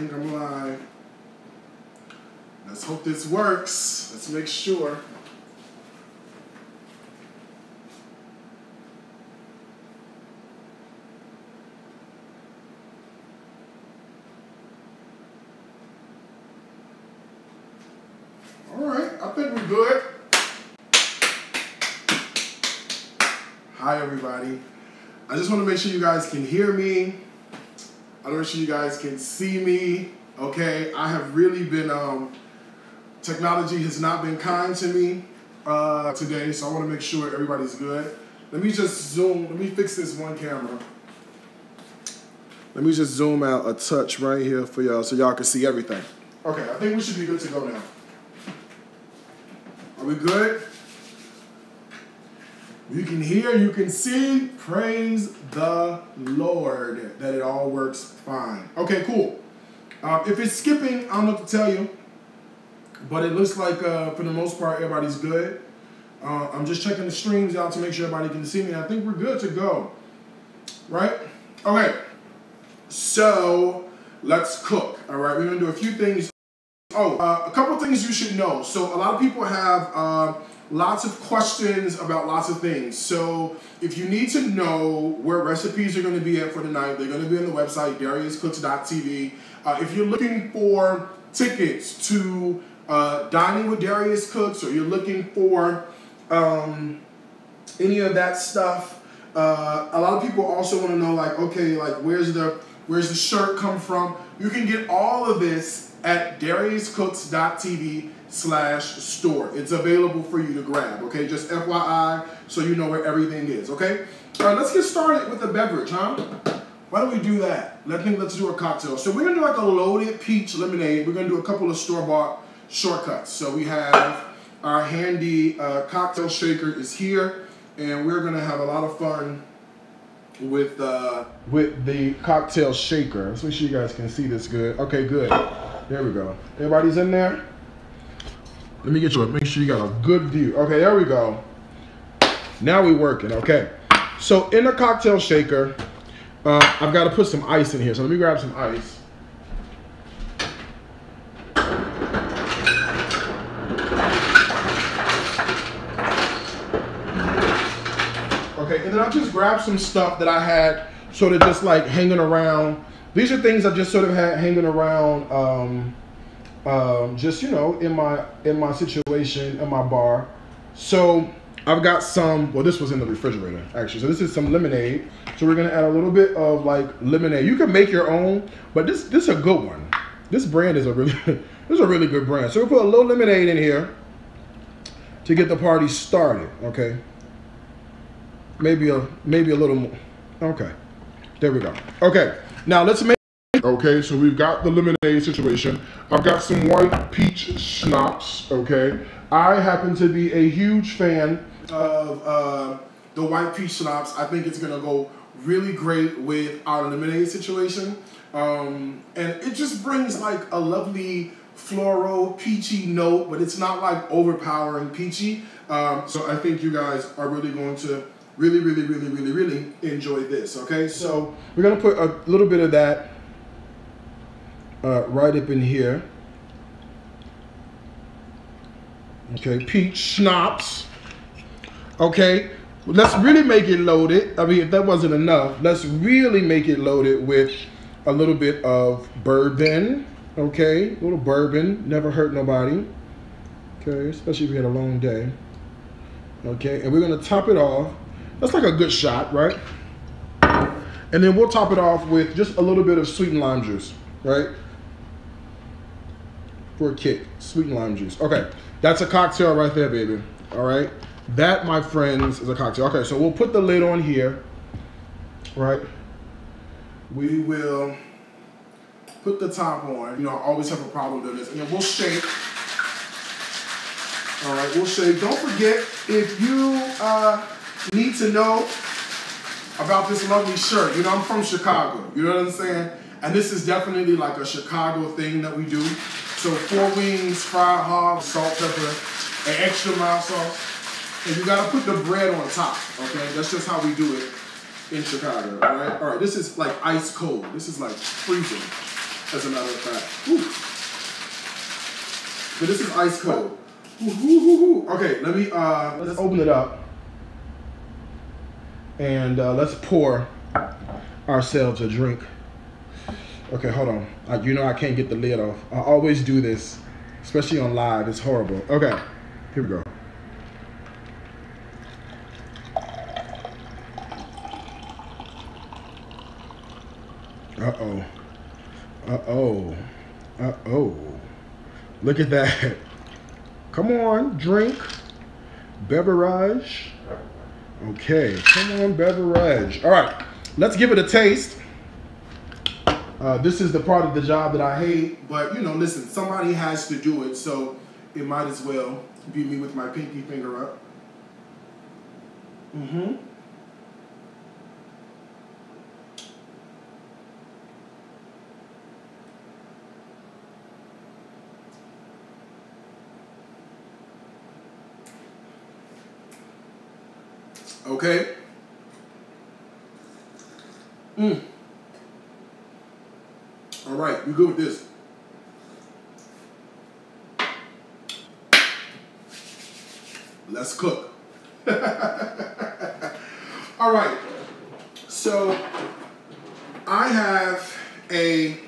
think I'm live. Let's hope this works. Let's make sure. All right, I think we're good. Hi, everybody. I just want to make sure you guys can hear me. I want to make sure you guys can see me. Okay, I have really been, technology has not been kind to me today, so I want to make sure everybody's good. Let me just zoom, let me fix this one camera. Let me just zoom out a touch right here for y'all so y'all can see everything. Okay, I think we should be good to go now. Are we good? You can hear, you can see. Praise the Lord that it all works fine. Okay, cool. If it's skipping, I don't know what to tell you. But it looks like, for the most part, everybody's good. I'm just checking the streams out to make sure everybody can see me. I think we're good to go. Right? Okay. So, let's cook. All right, we're going to do a few things. Oh, a couple things you should know. So, a lot of people have lots of questions about lots of things. So, if you need to know where recipes are going to be at for tonight, they're going to be on the website, DariusCooks.tv. If you're looking for tickets to Dining with Darius Cooks, or you're looking for any of that stuff, a lot of people also want to know, like, okay, like, where's the shirt come from? You can get all of this at DariusCooks.tv/store. It's available for you to grab, okay? Just FYI, so you know where everything is, okay? All right, let's get started with the beverage, huh? Why don't we do that? Let's do a cocktail. So we're gonna do like a loaded peach lemonade. We're gonna do a couple of store-bought shortcuts. So we have our handy cocktail shaker is here, and we're gonna have a lot of fun with the cocktail shaker. Let's make sure you guys can see this good. Okay, good. There we go. Everybody's in there? Let me get you make sure you got a good view. Okay, there we go. Now we're working, okay. So in the cocktail shaker, I've got to put some ice in here. So let me grab some ice. Okay, and then I'll just grab some stuff that I had sort of just like hanging around. These are things I just sort of had hanging around, just, you know, in my situation, in my bar. So I've got some, well, this was in the refrigerator, actually. So this is some lemonade. So we're gonna add a little bit of like lemonade. You can make your own, but this is a good one. This brand is a really, this is a really good brand. So we'll put a little lemonade in here to get the party started, okay? Maybe a little more, okay. There we go. Okay. Now let's make, okay, so we've got the lemonade situation. I've got some white peach schnapps, okay? I happen to be a huge fan of the white peach schnapps. I think it's gonna go really great with our lemonade situation. And it just brings like a lovely floral, peachy note, but it's not like overpowering peachy. So I think you guys are really going to really enjoy this, okay? So we're gonna put a little bit of that right up in here. Okay, peach schnapps. Okay, let's really make it loaded. I mean, if that wasn't enough, let's really make it loaded with a little bit of bourbon. Okay, a little bourbon, never hurt nobody. Okay, especially if you had a long day. Okay, and we're gonna top it off. That's like a good shot, right? And then we'll top it off with just a little bit of sweet and lime juice, right? For a kick, sweet and lime juice. Okay, that's a cocktail right there, baby. All right, that, my friends, is a cocktail. Okay, so we'll put the lid on here, right? We will put the top on. You know, I always have a problem doing this. And then we'll shake. All right, we'll shake. Don't forget, if you need to know about this lovely shirt, you know, I'm from Chicago. You know what I'm saying? And this is definitely like a Chicago thing that we do. So 4 wings, fried hog, salt, pepper, and extra mild sauce. And you gotta put the bread on top, okay? That's just how we do it in Chicago, all right? All right, this is like ice cold. This is like freezing. as a matter of fact. Ooh. But this is ice cold. Ooh. Okay, let me let's open it up. And let's pour ourselves a drink. Okay, hold on. You know I can't get the lid off. I always do this, especially on live. It's horrible. Okay, here we go. Uh-oh. Uh-oh. Uh-oh. Look at that. Come on, drink. Beverage. Okay, come on, beverage. All right, let's give it a taste. This is the part of the job that I hate, but you know, listen, somebody has to do it, so it might as well be me with my pinky finger up. Mm-hmm. Okay. All right, we good with this. Let's cook. All right. So I have a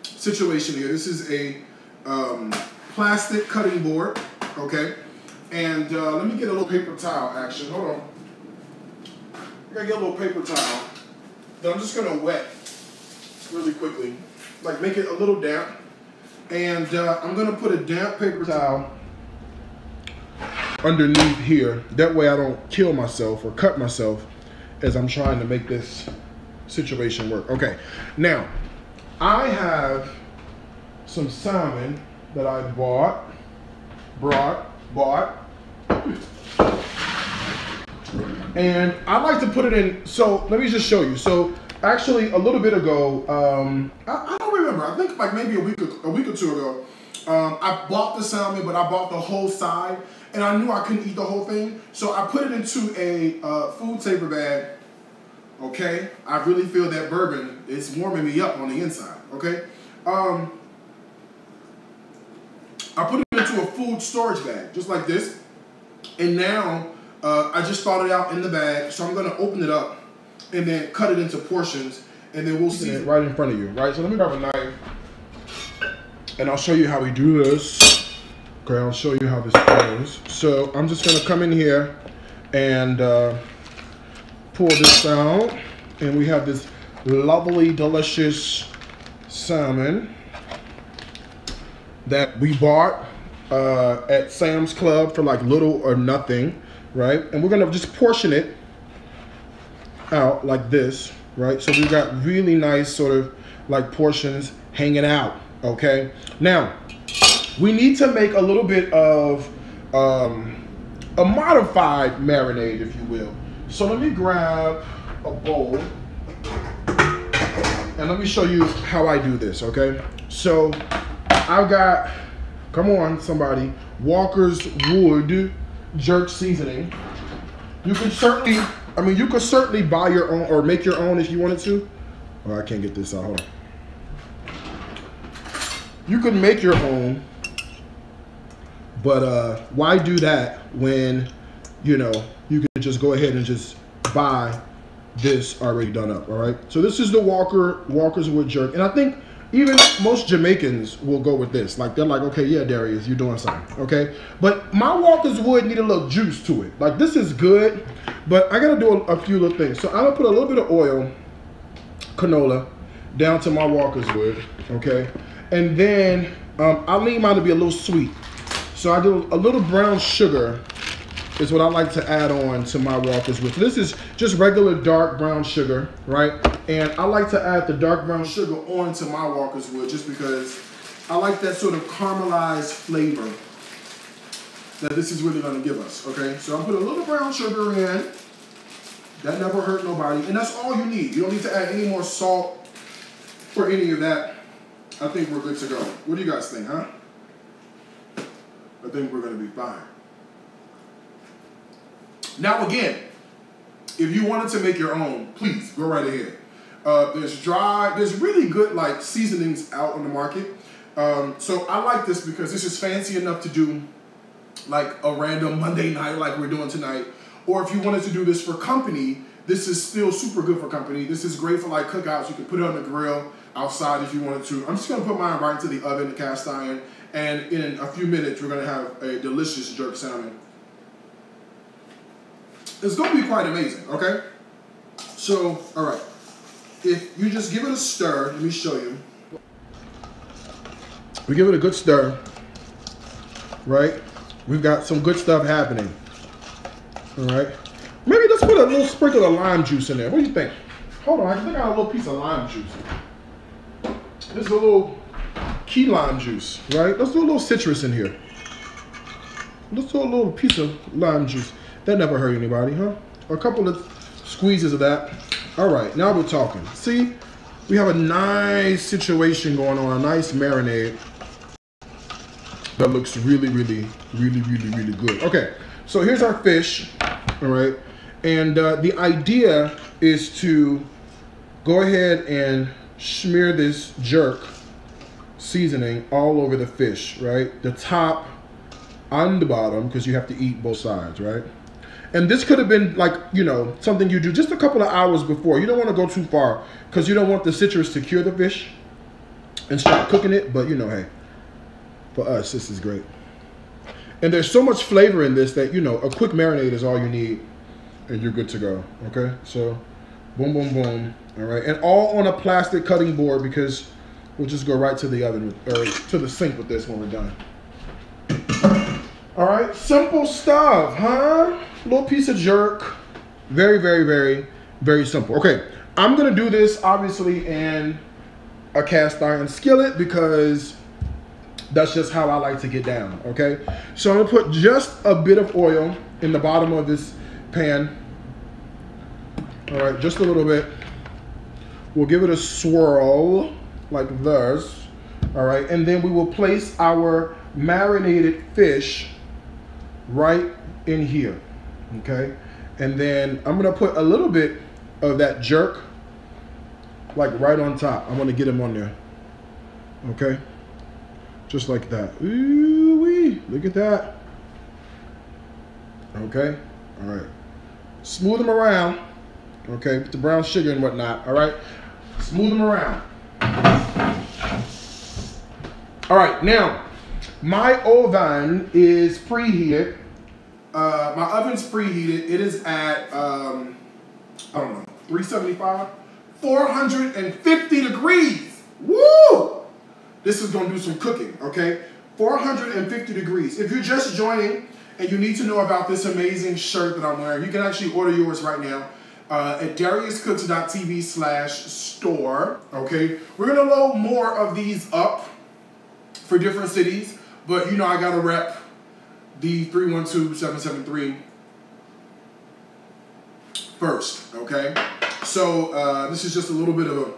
situation here. This is a plastic cutting board. Okay. And let me get a little paper towel action. Hold on. I gotta get a little paper towel that I'm just gonna wet really quickly. Like make it a little damp. And I'm gonna put a damp paper towel underneath here. That way I don't kill myself or cut myself as I'm trying to make this situation work. Okay, now I have some salmon that I bought. And I like to put it in, so let me just show you. So actually a little bit ago, I don't remember, I think like maybe a week or two ago, I bought the salmon, but I bought the whole side, and I knew I couldn't eat the whole thing, so I put it into a food saver bag. Okay, I really feel that bourbon is warming me up on the inside. Okay, I put it into a food storage bag, just like this, and now I just thawed it out in the bag, so I'm gonna open it up and then cut it into portions, and then we'll see it right in front of you, right? So let me grab a knife, and I'll show you how we do this. Okay, I'll show you how this goes. So I'm just gonna come in here and pull this out, and we have this lovely, delicious salmon that we bought at Sam's Club for like little or nothing, right? And we're gonna just portion it out like this, right? So we've got really nice sort of like portions hanging out, okay? Now, we need to make a little bit of a modified marinade, if you will. So let me grab a bowl and let me show you how I do this, okay? So I've got, come on somebody, Walker's Wood jerk seasoning. You can certainly, you could certainly buy your own or make your own if you wanted to. Oh, I can't get this out, hold on. You could make your own, but why do that when, you know, you can just go ahead and just buy this already done up, all right? So this is the Walker's Wood jerk, and I think even most Jamaicans will go with this. Like, they're like, okay, yeah, Darius, you're doing something, okay? But my Walker's Wood need a little juice to it. Like, this is good, but I gotta do a few little things. So I'm gonna put a little bit of oil, canola, down to my Walker's Wood, okay? And then I need mine to be a little sweet. So I do a little brown sugar is what I like to add on to my Walker's Wood. This is just regular dark brown sugar, right? And I like to add the dark brown sugar onto my Walker's Wood just because I like that sort of caramelized flavor that this is really gonna give us, okay? So I'm putting a little brown sugar in. That never hurt nobody. And that's all you need. You don't need to add any more salt or any of that. I think we're good to go. What do you guys think, huh? I think we're gonna be fine. Now again, if you wanted to make your own, please go right ahead. There's dry. There's really good like seasonings out on the market. So I like this because this is fancy enough to do like a random Monday night like we're doing tonight. Or if you wanted to do this for company, this is still super good for company. This is great for like cookouts. You can put it on the grill outside if you wanted to. I'm just gonna put mine right into the oven, the cast iron, and in a few minutes we're gonna have a delicious jerk salmon. It's gonna be quite amazing, okay? So, all right. If you just give it a stir, let me show you. We give it a good stir, right? We've got some good stuff happening, all right? Maybe let's put a little sprinkle of lime juice in there. What do you think? Hold on, I think I got a little piece of lime juice. This is a little key lime juice, right? Let's do a little citrus in here. Let's do a little piece of lime juice. That never hurt anybody, huh? A couple of squeezes of that. All right, now we're talking. See, we have a nice situation going on, a nice marinade that looks really, really, really, really, really good. Okay, so here's our fish, all right? And the idea is to go ahead and smear this jerk seasoning all over the fish, right? The top and the bottom, because you have to eat both sides, right? And this could have been like, you know, something you do just a couple of hours before. You don't want to go too far because you don't want the citrus to cure the fish and start cooking it. But, you know, hey, for us, this is great. And there's so much flavor in this that, you know, a quick marinade is all you need and you're good to go. Okay, so boom, boom, boom. All right, and all on a plastic cutting board because we'll just go right to the oven or to the sink with this when we're done. All right, simple stuff, huh? Little piece of jerk. Very, very, very, very simple. Okay, I'm gonna do this obviously in a cast iron skillet because that's just how I like to get down, okay? So I'm gonna put just a bit of oil in the bottom of this pan. All right, just a little bit. We'll give it a swirl like this, all right? And then we will place our marinated fish right in here, okay? And then I'm gonna put a little bit of that jerk like right on top. I'm gonna get him on there, okay? Just like that. Ooh-wee, look at that. Okay, all right. Smooth them around, okay, with the brown sugar and whatnot, all right? Smooth them around. All right, now, my oven is preheated. My oven's preheated. It is at, I don't know, 375? 450 degrees. Woo! This is gonna do some cooking, okay? 450 degrees. If you're just joining and you need to know about this amazing shirt that I'm wearing, you can actually order yours right now at dariuscooks.tv/store, okay? We're gonna load more of these up for different cities, but you know I gotta rep the 312773 first, okay? So this is just a little bit of a,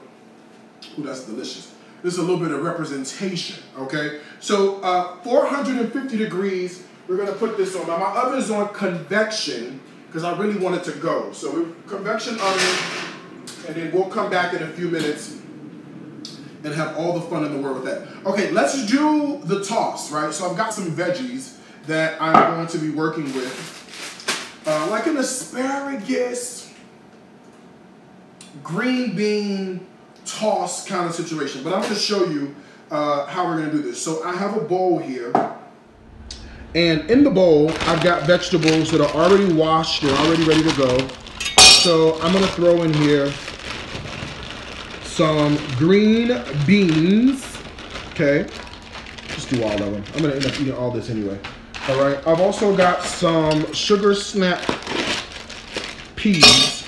ooh, that's delicious. This is a little bit of representation, okay? So 450 degrees, we're gonna put this on. Now my oven is on convection because I really want it to go. So we're convection oven, and then we'll come back in a few minutes and have all the fun in the world with that. Okay, let's do the toss, right? So I've got some veggies that I'm going to be working with, like an asparagus, green bean toss kind of situation. But I'm going to show you how we're going to do this. So I have a bowl here, and in the bowl I've got vegetables that are already washed and already ready to go. So I'm going to throw in here some green beans, okay? Just do all of them. I'm gonna end up eating all this anyway. All right, I've also got some sugar snap peas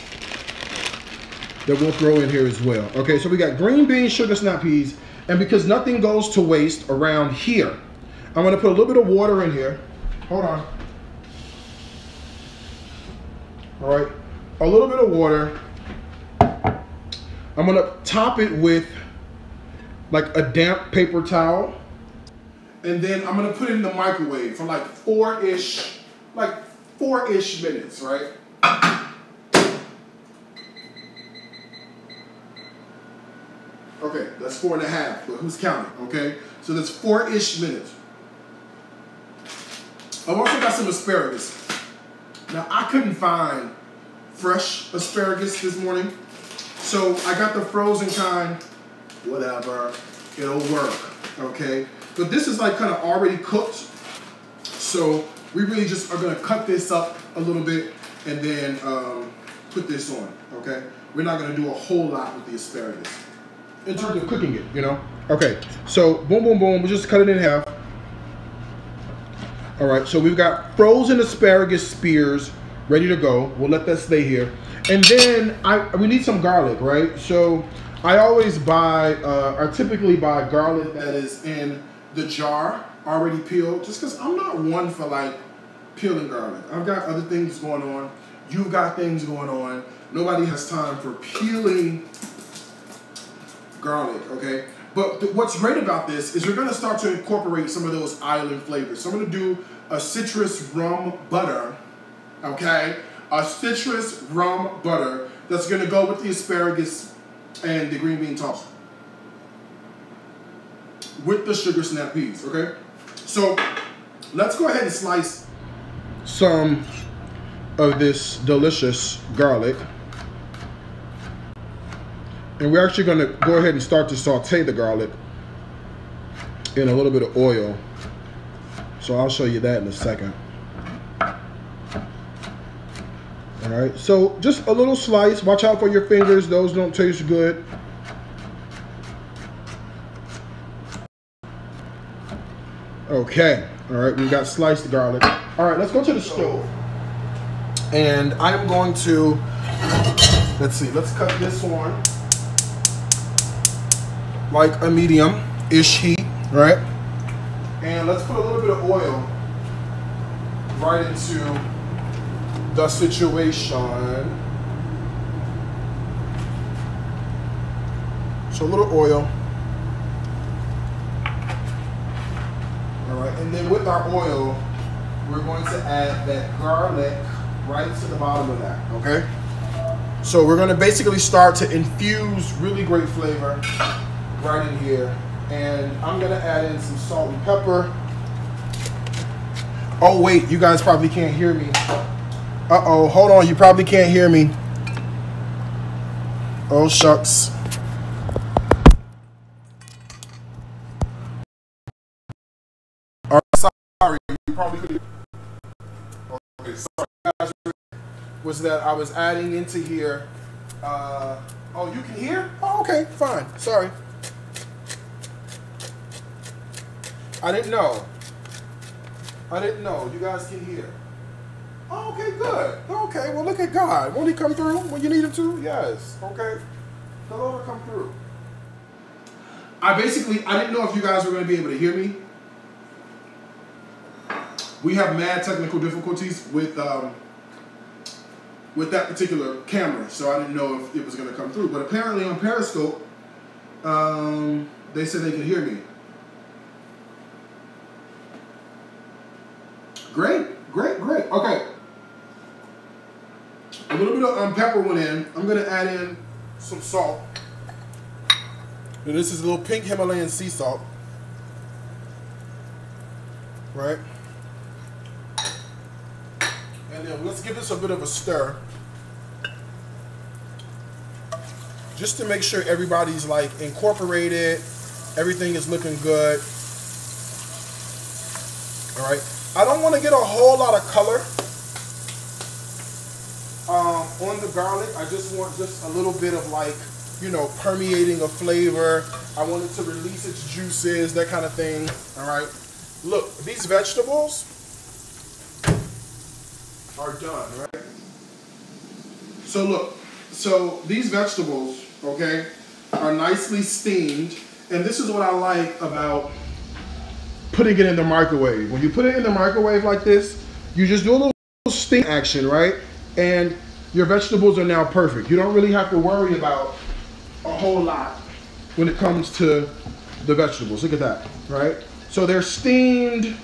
that we'll throw in here as well. Okay, so we got green beans, sugar snap peas, and because nothing goes to waste around here, I'm gonna put a little bit of water in here. Hold on. All right, a little bit of water. I'm gonna top it with like a damp paper towel. And then I'm gonna put it in the microwave for like four-ish minutes, right? Okay, that's 4.5, but who's counting, okay? So that's 4-ish minutes. I've also got some asparagus. Now, I couldn't find fresh asparagus this morning, so I got the frozen kind. Whatever, it'll work, okay? But this is like kind of already cooked, so we really just are gonna cut this up a little bit and then put this on, okay? We're not gonna do a whole lot with the asparagus. In terms of cooking it, you know? Okay, so boom, boom, boom, we'll just cut it in half. All right, so we've got frozen asparagus spears ready to go. We'll let that stay here. And then we need some garlic, right? So I always buy, I typically buy garlic that is in the jar, already peeled, just because I'm not one for like peeling garlic. I've got other things going on. You've got things going on. Nobody has time for peeling garlic, okay? But what's great about this is we're gonna start to incorporate some of those island flavors. So I'm gonna do a citrus rum butter, okay? A citrus rum butter that's gonna go with the asparagus and the green bean toss with the sugar snap peas, okay? So let's go ahead and slice some of this delicious garlic. And we're actually gonna go ahead and start to saute the garlic in a little bit of oil. So I'll show you that in a second. All right, so just a little slice. Watch out for your fingers, those don't taste good. Okay, all right, we've got sliced garlic. All right, let's go to the stove. And I'm going to, let's see, let's cut this one like a medium-ish heat, right? And let's put a little bit of oil right into the situation. So a little oil. All right, and then with our oil, we're going to add that garlic right to the bottom of that, okay? So we're gonna basically start to infuse really great flavor right in here. And I'm gonna add in some salt and pepper. Oh wait, you guys probably can't hear me. Uh-oh, hold on, you probably can't hear me. Oh shucks. All right, sorry, you probably couldn't. Okay, sorry guys. Was that I was adding into here. Oh, you can hear? Oh, okay, fine, sorry. I didn't know. You guys can hear. Oh, okay, good. Okay, well, look at God. Won't he come through when you need him to? Yes. Okay. The Lord will come through. I didn't know if you guys were going to be able to hear me. We have mad technical difficulties with that particular camera, so I didn't know if it was going to come through. But apparently on Periscope, they said they could hear me. Great. Okay. A little bit of pepper went in. I'm going to add in some salt. And this is a little pink Himalayan sea salt. Right? And then let's give this a bit of a stir. Just to make sure everybody's like incorporated. Everything is looking good. All right. I don't want to get a whole lot of color on the garlic. I just want just a little bit of like, you know, permeating a flavor. I want it to release its juices, that kind of thing. All right. Look, these vegetables are done, right? So look, so these vegetables, okay, are nicely steamed. And this is what I like about putting it in the microwave. When you put it in the microwave like this, you just do a little steam action, right? And your vegetables are now perfect. You don't really have to worry about a whole lot when it comes to the vegetables. Look at that, right? So they're steamed,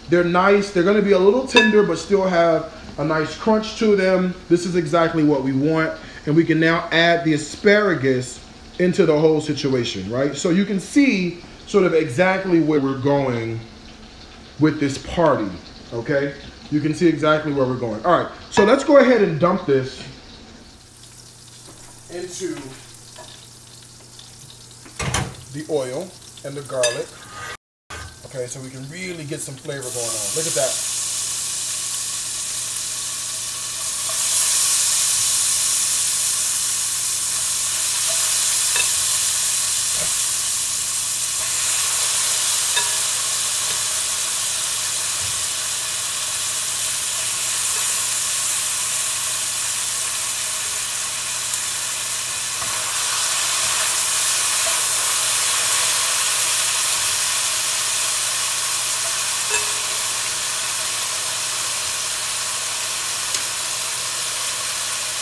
they're nice, they're gonna be a little tender, but still have a nice crunch to them. This is exactly what we want. And we can now add the asparagus into the whole situation, right? So you can see sort of exactly where we're going with this party, okay? You can see exactly where we're going. All right, so let's go ahead and dump this into the oil and the garlic. Okay, so we can really get some flavor going on. Look at that.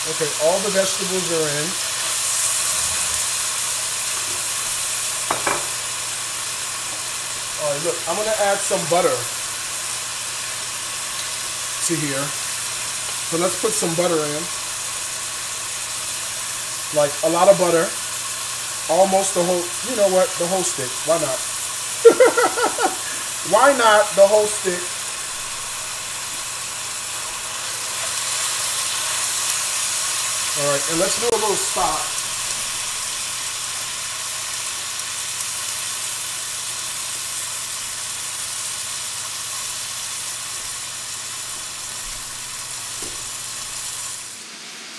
Okay, all the vegetables are in. All right, look, I'm gonna add some butter to here. So let's put some butter in. Like a lot of butter. Almost the whole, you know what, the whole stick. Why not? Why not the whole stick? All right, and let's do a little stock.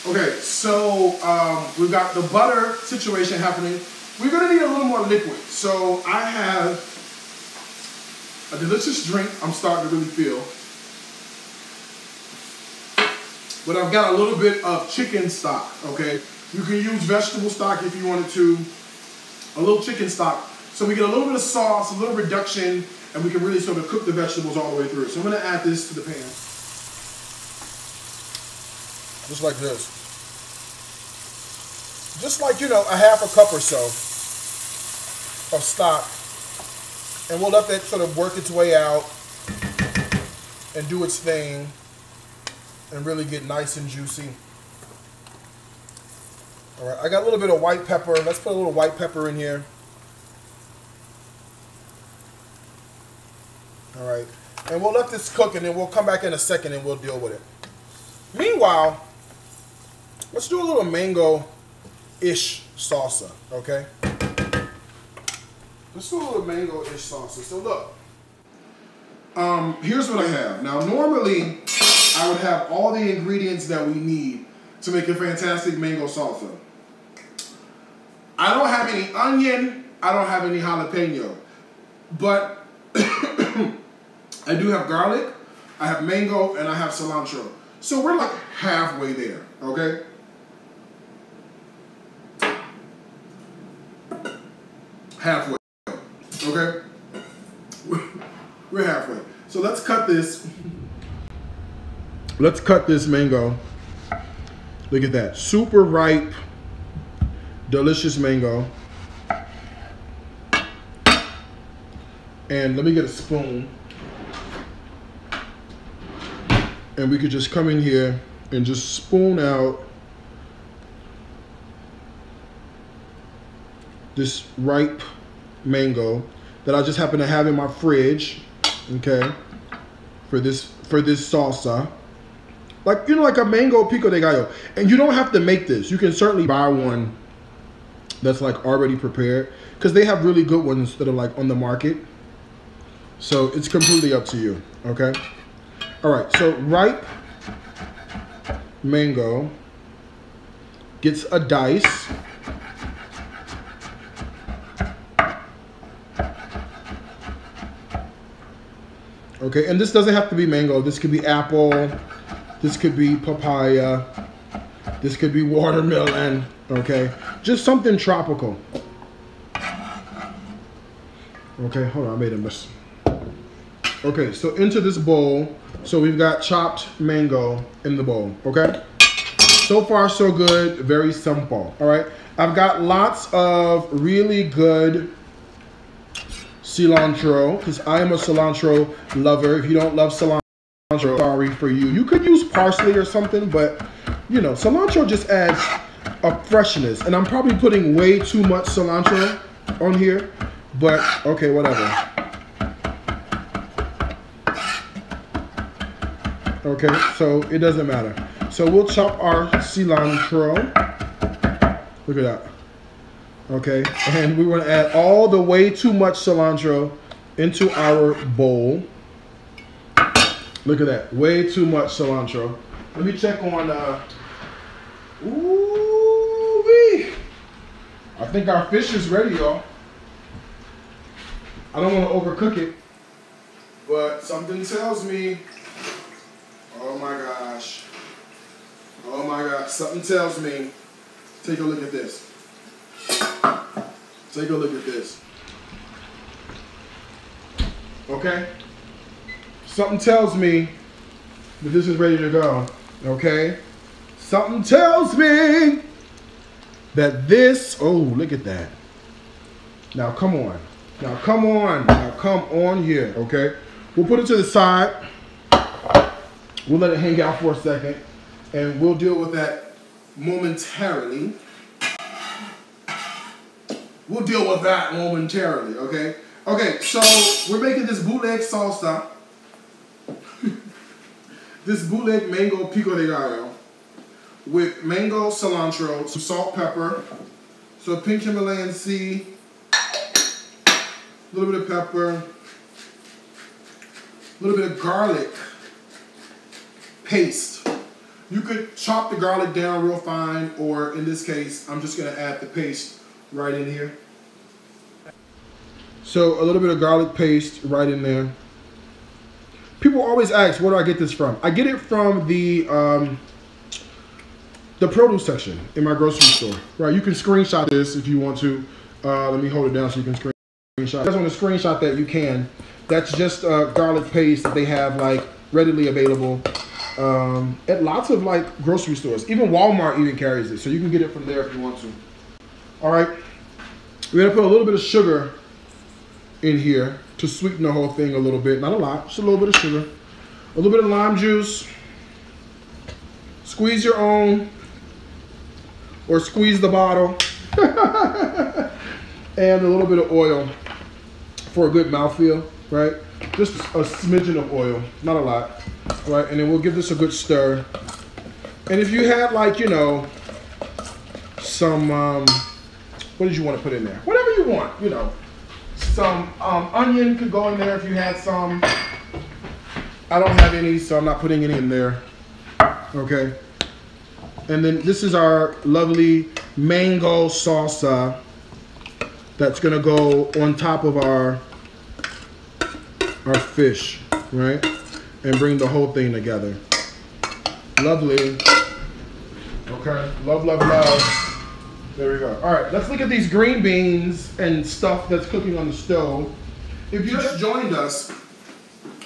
Okay, so we've got the butter situation happening. We're gonna need a little more liquid. So I have a delicious drink I'm starting to really feel. But I've got a little bit of chicken stock, okay? You can use vegetable stock if you wanted to. A little chicken stock. So we get a little bit of sauce, a little reduction, and we can really sort of cook the vegetables all the way through. So I'm gonna add this to the pan. Just like this. Just like, you know, a half a cup or so of stock. And we'll let that sort of work its way out and do its thing and really get nice and juicy. All right, I got a little bit of white pepper. Let's put a little white pepper in here. All right, and we'll let this cook and then we'll come back in a second and we'll deal with it. Meanwhile, let's do a little mango-ish salsa, okay? Let's do a little mango-ish salsa. So look, here's what I have. Now, normally, I would have all the ingredients that we need to make a fantastic mango salsa. I don't have any onion, I don't have any jalapeno, but I do have garlic, I have mango, and I have cilantro. So we're like halfway there, okay? Halfway, okay? We're halfway. So let's cut this. Let's cut this mango. Look at that. Super ripe, delicious mango. And let me get a spoon. And we could just come in here and just spoon out this ripe mango that I just happen to have in my fridge, okay, for this salsa. Like, you know, like a mango pico de gallo. And you don't have to make this. You can certainly buy one that's like already prepared, because they have really good ones that are like on the market. So it's completely up to you, okay? All right, so ripe mango gets a dice. Okay, and this doesn't have to be mango. This could be apple. This could be papaya. This could be watermelon. Okay, just something tropical. Okay, hold on, I made a mess. Okay, so into this bowl. So we've got chopped mango in the bowl, okay? So far, so good, very simple, all right? I've got lots of really good cilantro, because I am a cilantro lover. If you don't love cilantro, sorry for you. You could use parsley or something, but, you know, cilantro just adds a freshness. And I'm probably putting way too much cilantro on here, but okay, whatever. Okay, so it doesn't matter. So we'll chop our cilantro. Look at that. Okay, and we want to add all the way too much cilantro into our bowl. Look at that, way too much cilantro. Let me check on, ooh-wee. I think our fish is ready, y'all. I don't want to overcook it, but something tells me, oh my gosh, something tells me, take a look at this. Take a look at this. Okay? Something tells me that this is ready to go. Okay? Something tells me that this, oh, look at that. Now come on. Now come on. Now come on here. Okay? We'll put it to the side. We'll let it hang out for a second. And we'll deal with that momentarily. We'll deal with that momentarily, okay? Okay, so we're making this bootleg salsa. This bootleg mango pico de gallo with mango cilantro, some salt, pepper, so pink Himalayan sea, a little bit of pepper, a little bit of garlic paste. You could chop the garlic down real fine, or in this case, I'm just gonna add the paste right in here. So a little bit of garlic paste right in there. People always ask, where do I get this from? I get it from the produce section in my grocery store. Right, you can screenshot this if you want to. Let me hold it down so you can screenshot. If you guys want to screenshot that, you can. That's just garlic paste that they have like readily available at lots of like grocery stores. Even Walmart even carries it, so you can get it from there if you want to. All right, we're gonna put a little bit of sugar in here to sweeten the whole thing a little bit. Not a lot, just a little bit of sugar. A little bit of lime juice. Squeeze your own, or squeeze the bottle. And a little bit of oil for a good mouthfeel, right? Just a smidgen of oil, not a lot, right? And then we'll give this a good stir. And if you had like, you know, some, what did you want to put in there? Whatever you want, you know. Some onion could go in there if you had some. I don't have any, so I'm not putting any in there. Okay. And then this is our lovely mango salsa that's gonna go on top of our fish, right? And bring the whole thing together. Lovely. Okay. Love, love, love. There we go. All right, let's look at these green beans and stuff that's cooking on the stove. If you just joined us,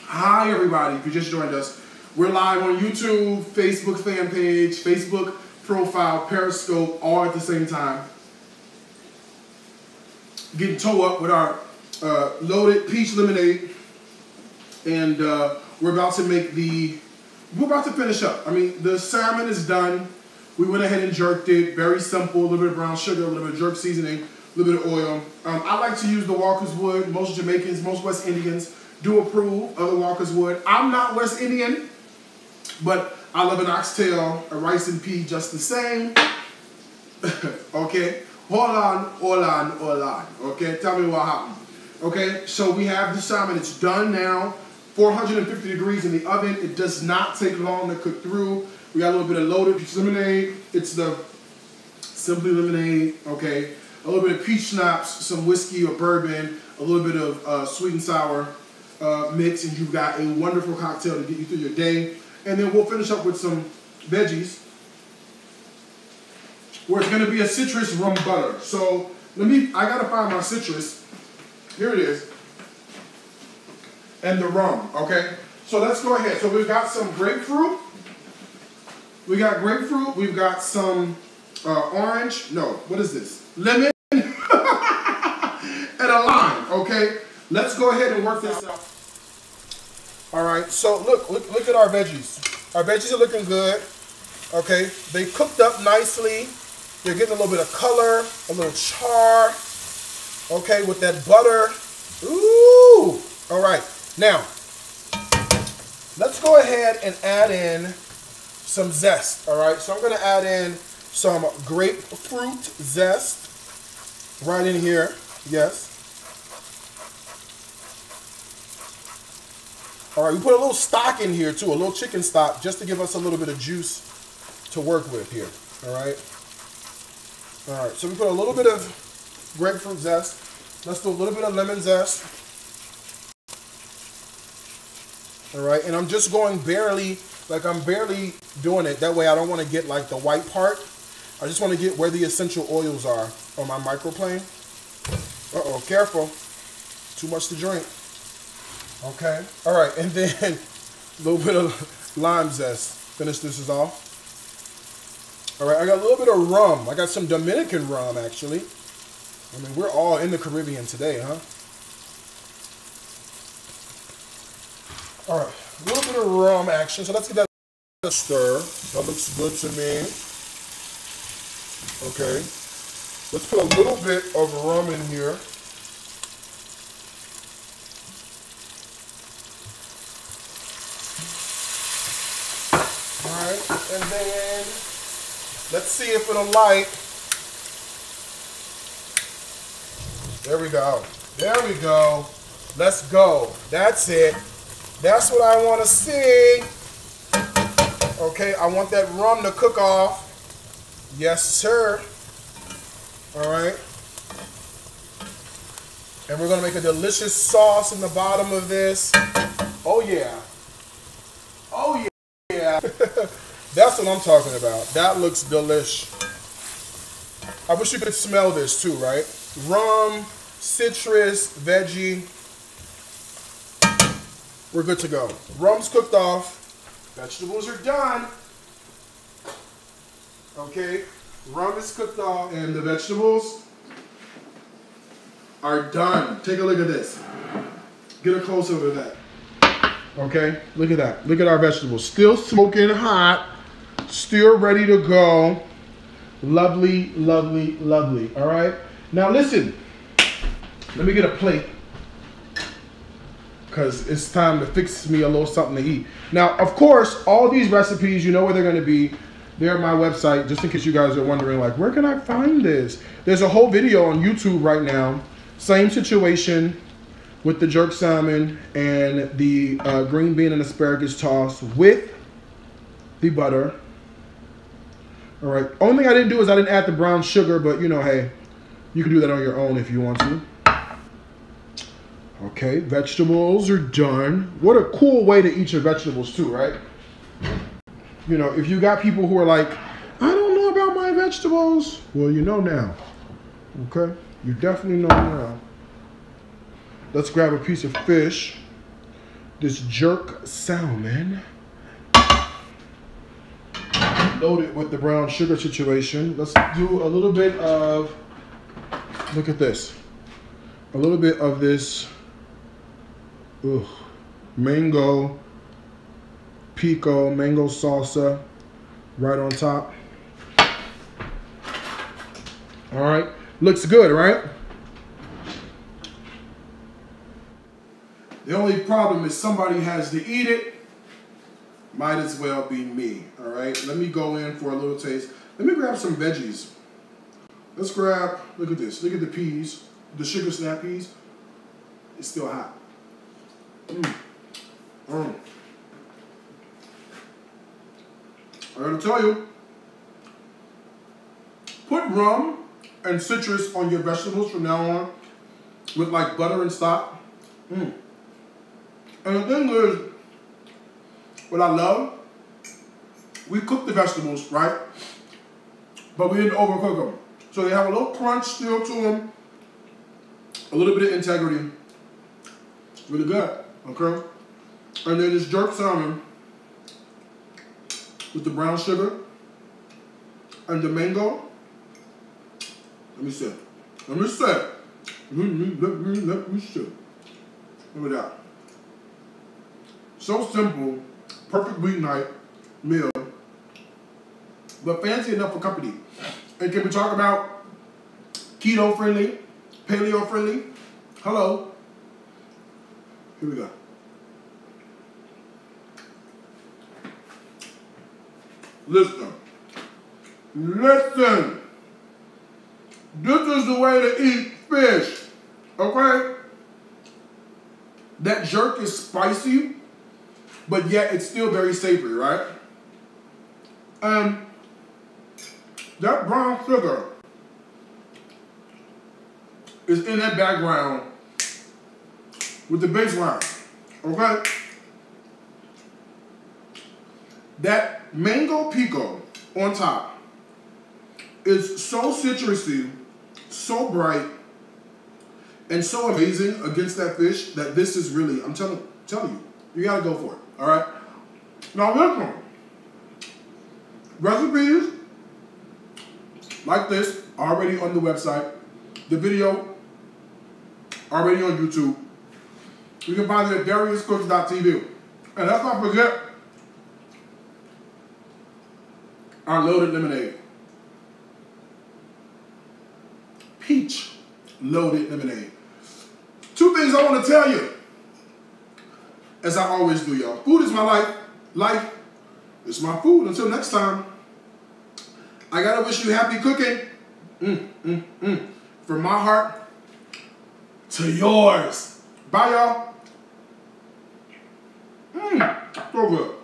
hi everybody. If you just joined us, we're live on YouTube, Facebook fan page, Facebook profile, Periscope, all at the same time. Getting toe up with our loaded peach lemonade, and we're about to finish up. I mean, the salmon is done. We went ahead and jerked it. Very simple. A little bit of brown sugar, a little bit of jerk seasoning, a little bit of oil. I like to use the Walker's Wood. Most Jamaicans, most West Indians do approve of the Walker's Wood. I'm not West Indian, but I love an oxtail, a rice and pea just the same. Okay? Hold on. Okay? Tell me what happened. Okay? So we have the salmon. It's done now. 450 degrees in the oven. It does not take long to cook through. We got a little bit of loaded peach lemonade. It's the Simply Lemonade, okay? A little bit of peach schnapps, some whiskey or bourbon, a little bit of sweet and sour mix, and you've got a wonderful cocktail to get you through your day. And then we'll finish up with some veggies, where it's gonna be a citrus rum butter. So I gotta find my citrus. Here it is. And the rum, okay? So let's go ahead. So we've got some grapefruit. We got grapefruit. We've got some orange. No, what is this? Lemon and a lime. Okay, let's go ahead and work this out. All right. So look at our veggies. Our veggies are looking good. Okay, they cooked up nicely. You're getting a little bit of color, a little char, okay, with that butter. Ooh! All right, now, let's go ahead and add in some zest, all right? So I'm gonna add in some grapefruit zest right in here, yes. All right, we put a little stock in here too, a little chicken stock, just to give us a little bit of juice to work with here, all right? All right, so we put a little bit of grapefruit zest. Let's do a little bit of lemon zest. All right, and I'm just going barely, like I'm barely doing it. That way I don't want to get like the white part. I just want to get where the essential oils are on my microplane. Uh-oh, careful. Too much to drink. Okay, all right, and then a little bit of lime zest. Finish this off. All right, I got a little bit of rum. I got some Dominican rum, actually. I mean, we're all in the Caribbean today, huh? All right, a little bit of rum action. So let's get that stir. That looks good to me. Okay. Let's put a little bit of rum in here. All right, and then let's see if it'll light. There we go. There we go. Let's go. That's it. That's what I want to see. Okay, I want that rum to cook off. Yes, sir. All right. And we're going to make a delicious sauce in the bottom of this. Oh, yeah. Oh, yeah. That's what I'm talking about. That looks delish. I wish you could smell this too, right? Rum, citrus, veggie. We're good to go. Rum's cooked off. Vegetables are done. Okay, rum is cooked off and the vegetables are done. Take a look at this. Get a close up of that. Okay, look at that. Look at our vegetables. Still smoking hot. Still ready to go. Lovely, lovely, lovely. All right. Now listen. Let me get a plate, because it's time to fix me a little something to eat. Now, of course, all these recipes, you know where they're going to be. They're on my website, just in case you guys are wondering, like, where can I find this? There's a whole video on YouTube right now. Same situation with the jerk salmon and the green bean and asparagus toss with the butter. All right. Only thing I didn't do is I didn't add the brown sugar, but, you know, hey, you can do that on your own if you want to. Okay, vegetables are done. What a cool way to eat your vegetables too, right? You know, if you got people who are like, I don't know about my vegetables. Well, you know now, okay? You definitely know now. Let's grab a piece of fish. This jerk salmon. Load it with the brown sugar situation. Let's do a little bit of, look at this. A little bit of this mango pico, mango salsa right on top. All right, looks good, right? The only problem is somebody has to eat it. Might as well be me, all right? Let me go in for a little taste. Let me grab some veggies. Let's grab, look at this, look at the peas, the sugar snap peas. It's still hot. I gotta tell you, put rum and citrus on your vegetables from now on with like butter and stock. And the thing is, what I love, we cook the vegetables, right? But we didn't overcook them. So they have a little crunch still to them, a little bit of integrity. Really good, okay? And then this jerk salmon with the brown sugar and the mango. Let me see. Let me see. Let me see. Look at that. So simple, perfect weeknight meal, but fancy enough for company. And can we talk about keto friendly, paleo friendly? Hello. Here we go. Listen. Listen. This is the way to eat fish. Okay? That jerk is spicy, but yet it's still very savory, right? And that brown sugar is in that background with the baseline, okay? That mango pico on top is so citrusy, so bright, and so amazing against that fish that this is really, I'm telling you, you gotta go for it, all right? Now listen, recipes like this already on the website, the video already on YouTube. You can find it at DariusCooks.tv. And let's not forget our loaded lemonade. Peach loaded lemonade. Two things I want to tell you, as I always do, y'all. Food is my life. Life is my food. Until next time, I gotta wish you happy cooking. From my heart to yours. Bye, y'all. So good.